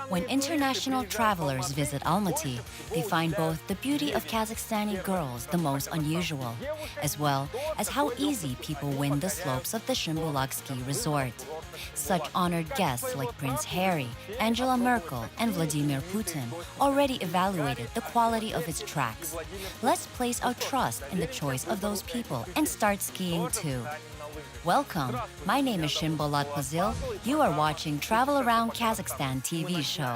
When international travelers visit Almaty, they find both the beauty of Kazakhstani girls the most unusual, as well as how easy people win the slopes of the Shymbulak ski resort. Such honored guests like Prince Harry, Angela Merkel, and Vladimir Putin already evaluated the quality of its tracks. Let's place our trust in the choice of those people and start skiing too. Welcome, my name is Shymbulak. You are watching Travel Around Kazakhstan TV show.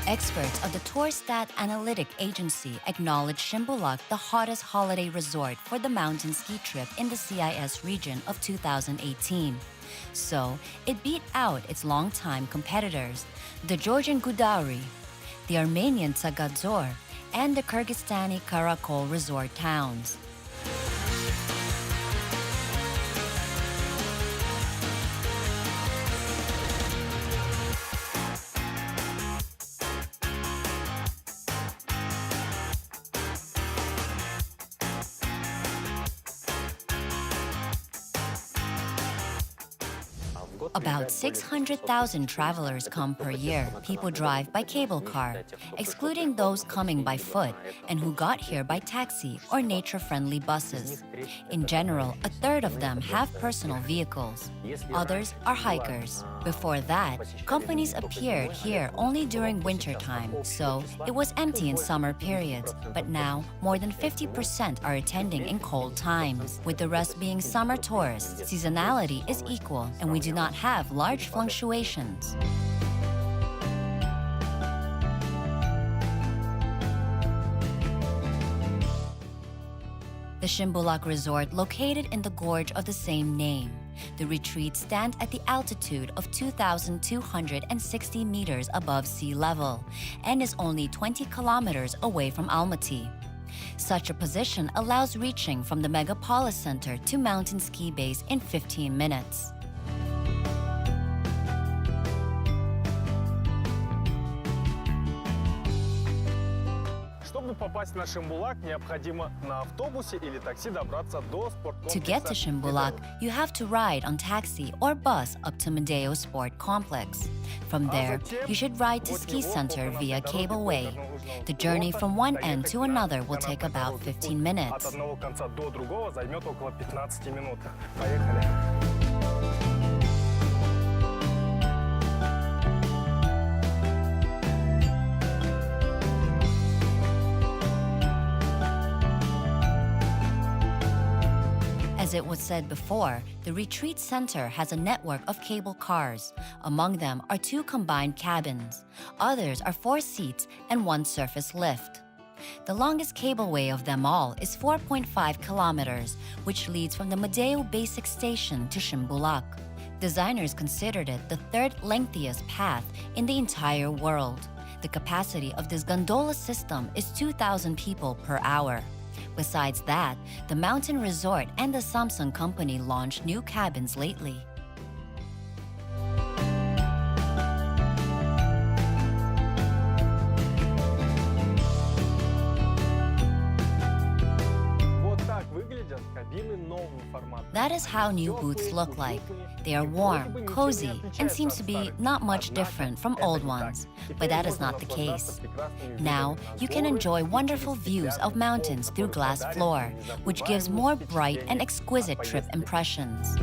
Experts of the Tourstat Analytic Agency acknowledge Shymbulak the hottest holiday resort for the mountain ski trip in the CIS region of 2018. So, it beat out its longtime competitors, the Georgian Gudari, the Armenian Tsagadzor, and the Kyrgyzstani Karakol resort towns. About 600,000 travelers come per year. People drive by cable car, excluding those coming by foot and who got here by taxi or nature-friendly buses. In general, a third of them have personal vehicles. Others are hikers. Before that, companies appeared here only during winter time, so it was empty in summer periods. But now, more than 50% are attending in cold times. With the rest being summer tourists, seasonality is equal, and we do not have large fluctuations. The Shymbulak resort, located in the gorge of the same name. The retreat stands at the altitude of 2,260 meters above sea level and is only 20 kilometers away from Almaty. Such a position allows reaching from the megapolis center to mountain ski base in 15 minutes. To get to Shymbulak, you have to ride on taxi or bus up to Medeo Sport Complex. From there, you should ride to ski center via cableway. The journey from one end to another will take about 15 minutes. As it was said before, the retreat center has a network of cable cars. Among them are 2 combined cabins. Others are 4 seats and 1 surface lift. The longest cableway of them all is 4.5 kilometers, which leads from the Medeo basic station to Shymbulak. Designers considered it the 3rd lengthiest path in the entire world. The capacity of this gondola system is 2,000 people per hour. Besides that, the mountain resort and the Samsung company launched new cabins lately. That is how new booths look like. They are warm, cozy, and seems to be not much different from old ones. But that is not the case. Now, you can enjoy wonderful views of mountains through glass floor, which gives more bright and exquisite trip impressions.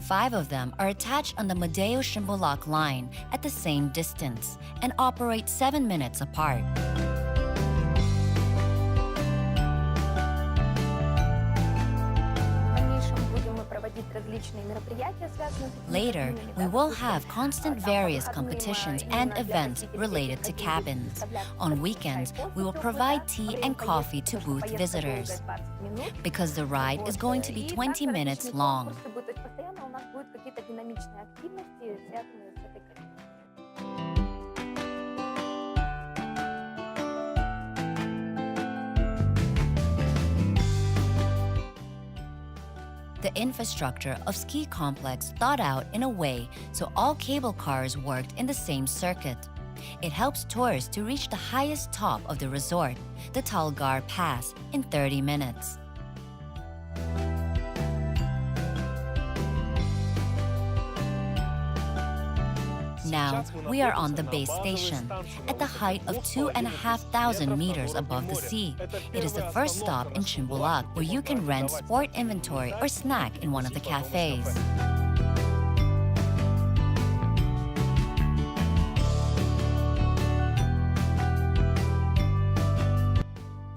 Five of them are attached on the Medeo-Shymbulak line at the same distance and operate 7 minutes apart. Later, we will have constant various competitions and events related to cabins. On weekends, we will provide tea and coffee to booth visitors. Because the ride is going to be 20 minutes long. The infrastructure of ski complex thought out in a way so all cable cars worked in the same circuit. It helps tourists to reach the highest top of the resort, the Talgar Pass, in 30 minutes. Now, we are on the base station, at the height of 2,500 meters above the sea. It is the first stop in Shymbulak, where you can rent sport inventory or snack in one of the cafes.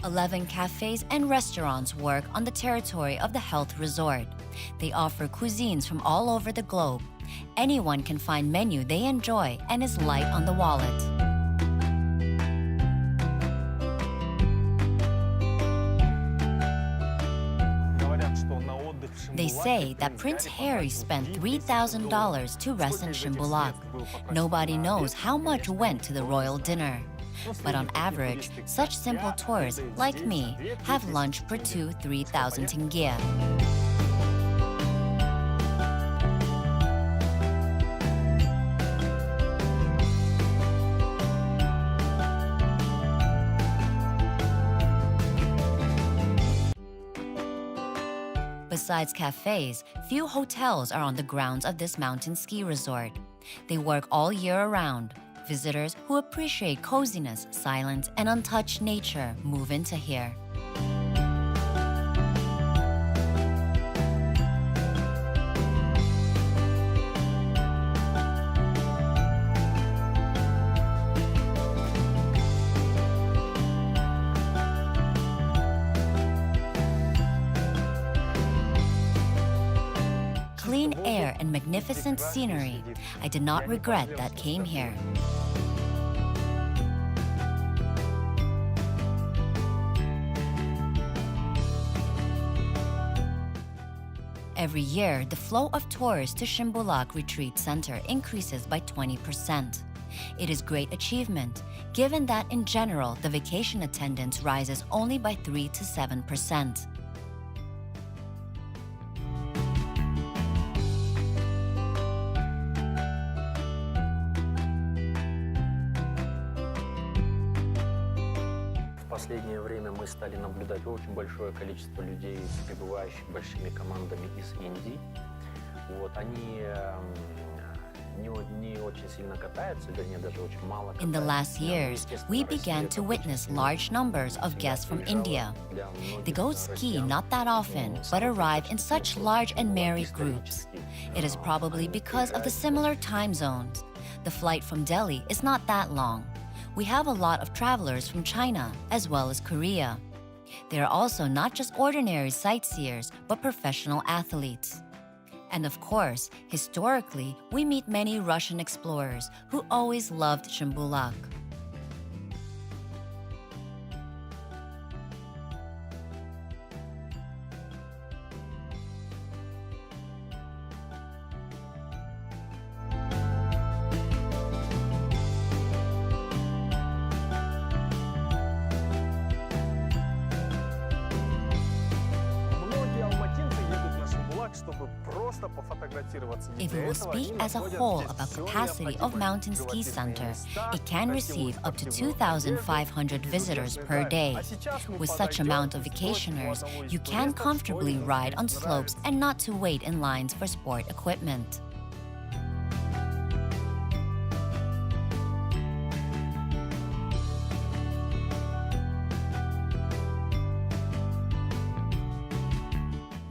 Eleven cafes and restaurants work on the territory of the health resort. They offer cuisines from all over the globe. Anyone can find menu they enjoy and is light on the wallet. They say that Prince Harry spent $3,000 to rest in Shymbulak. Nobody knows how much went to the royal dinner. But on average, such simple tourists like me have lunch for 2,000–3,000 tenge. Besides cafes, few hotels are on the grounds of this mountain ski resort. They work all year around. Visitors who appreciate coziness, silence, and untouched nature move into here. Clean air and magnificent scenery. I did not regret that came here. Every year, the flow of tourists to Shymbulak Retreat Center increases by 20%. It is great achievement, given that in general, the vacation attendance rises only by 3 to 7%. В последнее время мы стали наблюдать очень большое количество людей, прибывающих большими командами из Индии. Вот, они не очень сильно катаются, вернее, даже очень мало катаются. In the last years, we began to witness large numbers of guests from India. They go ski not that often, but arrive in such large and merry groups. It is probably because of the similar time zones. The flight from Delhi is not that long. We have a lot of travelers from China, as well as Korea. They are also not just ordinary sightseers, but professional athletes. And of course, historically, we meet many Russian explorers who always loved Shymbulak. If we will speak as a whole about capacity of Mountain Ski Center, it can receive up to 2,500 visitors per day. With such amount of vacationers, you can comfortably ride on slopes and not to wait in lines for sport equipment.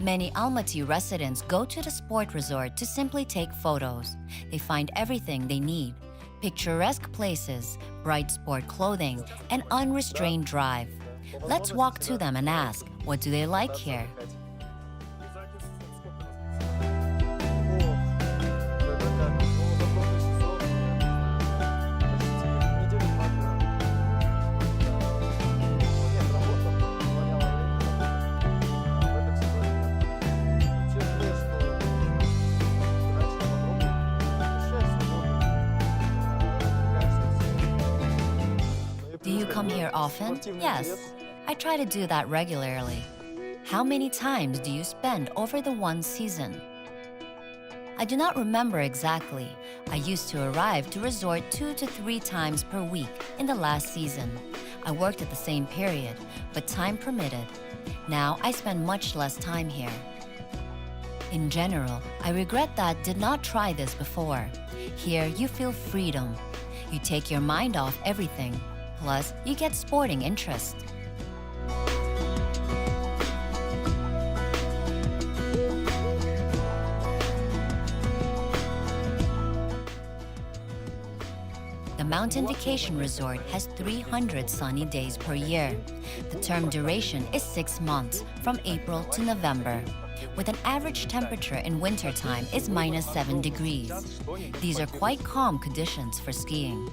Many Almaty residents go to the sport resort to simply take photos. They find everything they need: picturesque places, bright sport clothing, and unrestrained drive. Let's walk to them and ask, what do they like here? come here often? Yes, I try to do that regularly. How many times do you spend over the one season? I do not remember exactly. I used to arrive to resort 2 to 3 times per week in the last season. I worked at the same period, but time permitted. Now I spend much less time here. In general, I regret that did not try this before. Here you feel freedom. You take your mind off everything. Plus, you get sporting interest. The Mountain Vacation Resort has 300 sunny days per year. The term duration is 6 months, from April to November, with an average temperature in wintertime is -7 degrees. These are quite calm conditions for skiing.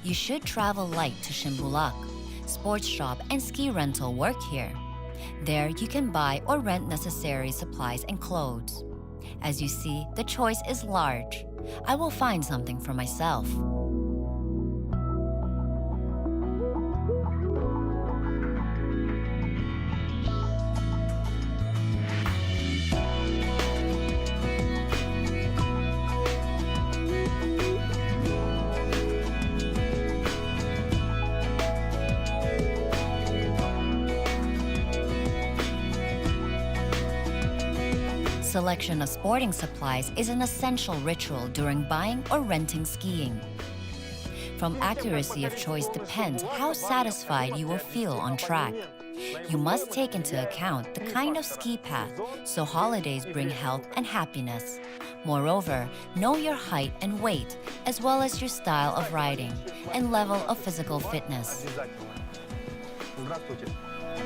You should travel light to Shymbulak. Sports shop and ski rental work here. There you can buy or rent necessary supplies and clothes. As you see, the choice is large. I will find something for myself. Selection of sporting supplies is an essential ritual during buying or renting skiing. From accuracy of choice depends how satisfied you will feel on track. You must take into account the kind of ski path, so holidays bring health and happiness. Moreover, know your height and weight, as well as your style of riding and level of physical fitness. Здравствуйте.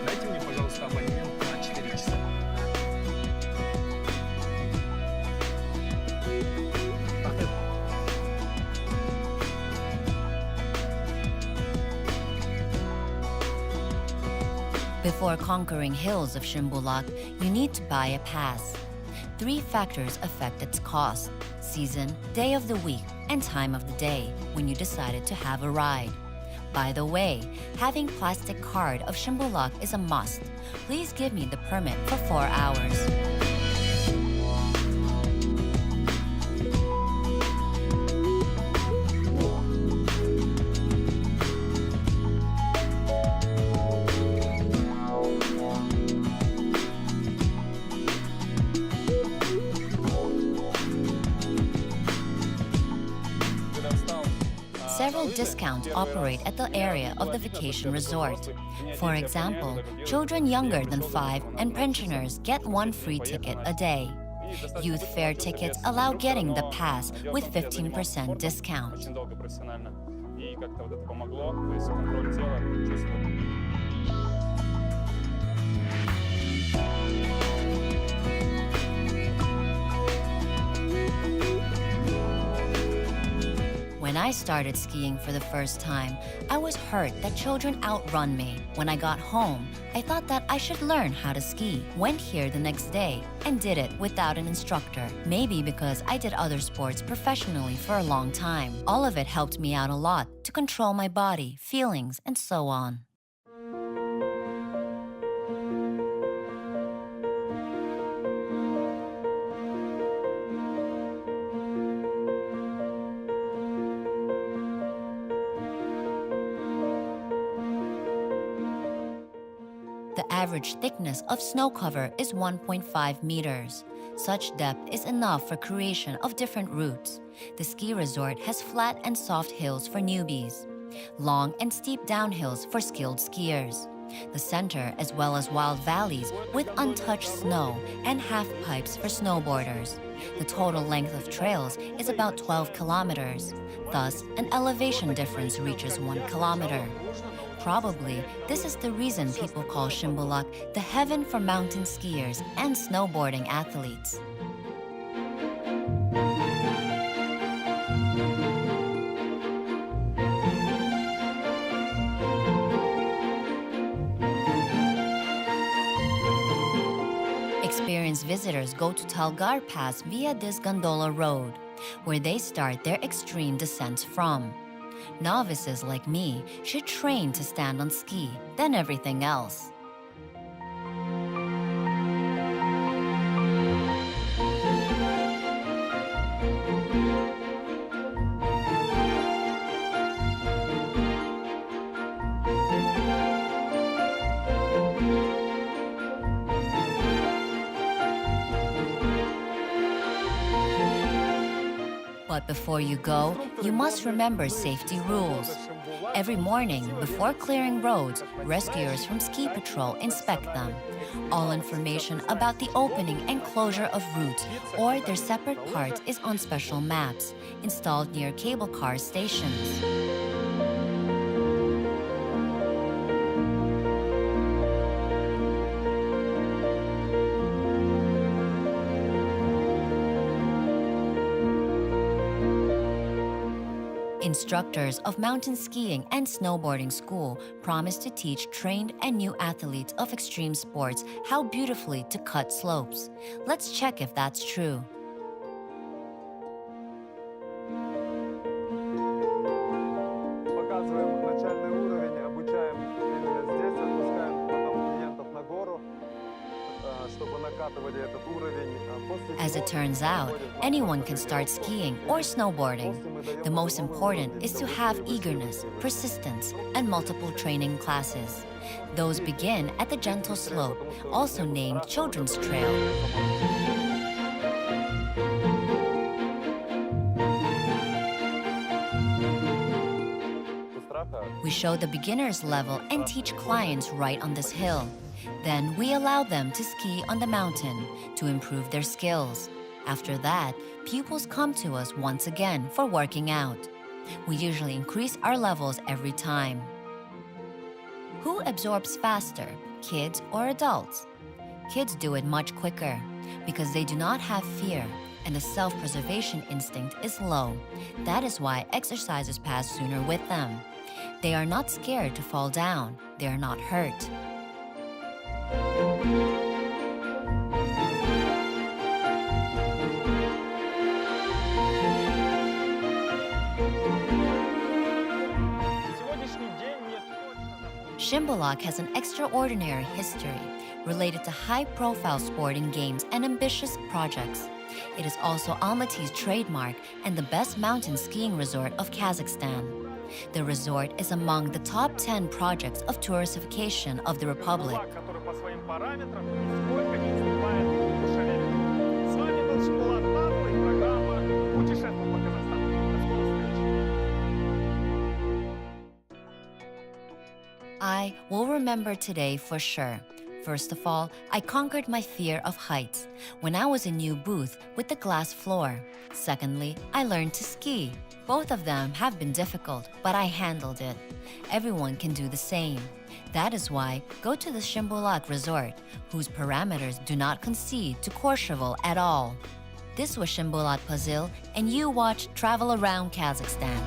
Дайте мне, пожалуйста, абонемент на 4 часа. Before conquering hills of Shymbulak, you need to buy a pass. 3 factors affect its cost: season, day of the week, and time of the day when you decided to have a ride. By the way, having plastic card of Shymbulak is a must. Please give me the permit for 4 hours. Several discounts operate at the area of the vacation resort. For example, children younger than 5 and pensioners get 1 free ticket a day. Youth fair tickets allow getting the pass with 15% discount. When I started skiing for the first time, I was hurt that children outrun me. When I got home, I thought that I should learn how to ski. Went here the next day and did it without an instructor. Maybe because I did other sports professionally for a long time. All of it helped me out a lot to control my body, feelings, and so on. The average thickness of snow cover is 1.5 meters. Such depth is enough for creation of different routes. The ski resort has flat and soft hills for newbies, long and steep downhills for skilled skiers, the center as well as wild valleys with untouched snow and half pipes for snowboarders. The total length of trails is about 12 kilometers. Thus, an elevation difference reaches 1 kilometer. Probably, this is the reason people call Shymbulak the heaven for mountain skiers and snowboarding athletes. visitors go to Talgar Pass via this gondola road, where they start their extreme descents from. Novices like me should train to stand on ski, then everything else. But before you go, you must remember safety rules. Every morning, before clearing roads, rescuers from ski patrol inspect them. All information about the opening and closure of routes or their separate parts is on special maps, installed near cable car stations. Instructors of mountain skiing and snowboarding school promise to teach trained and new athletes of extreme sports how beautifully to cut slopes. Let's check if that's true. Показываем начальный уровень, обучаем именно здесь, отпускаем потом клиентов на гору, чтобы накатывали этот уровень. As it turns out, anyone can start skiing or snowboarding. The most important is to have eagerness, persistence, and multiple training classes. Those begin at the gentle slope, also named Children's Trail. We show the beginner's level and teach clients right on this hill. Then we allow them to ski on the mountain to improve their skills. After that, pupils come to us once again for working out. We usually increase our levels every time. Who absorbs faster, kids or adults? Kids do it much quicker because they do not have fear and the self-preservation instinct is low. That is why exercises pass sooner with them. They are not scared to fall down. They are not hurt. Shymbulak has an extraordinary history related to high-profile sporting games and ambitious projects. It is also Almaty's trademark and the best mountain skiing resort of Kazakhstan. The resort is among the top 10 projects of touristification of the Republic. Который по своим параметрам нисколько не уступает Шаляпину. С вами был Shymbulak и программа «Путешествуй по Казахстану». До скорой встречи. I will remember today for sure. First of all, I conquered my fear of heights when I was in New Booth with the glass floor. Secondly, I learned to ski. Both of them have been difficult, but I handled it. Everyone can do the same. That is why go to the Shymbulak resort, whose parameters do not concede to Courchevel at all. This was Shymbulak Pazil, and you watched Travel Around Kazakhstan.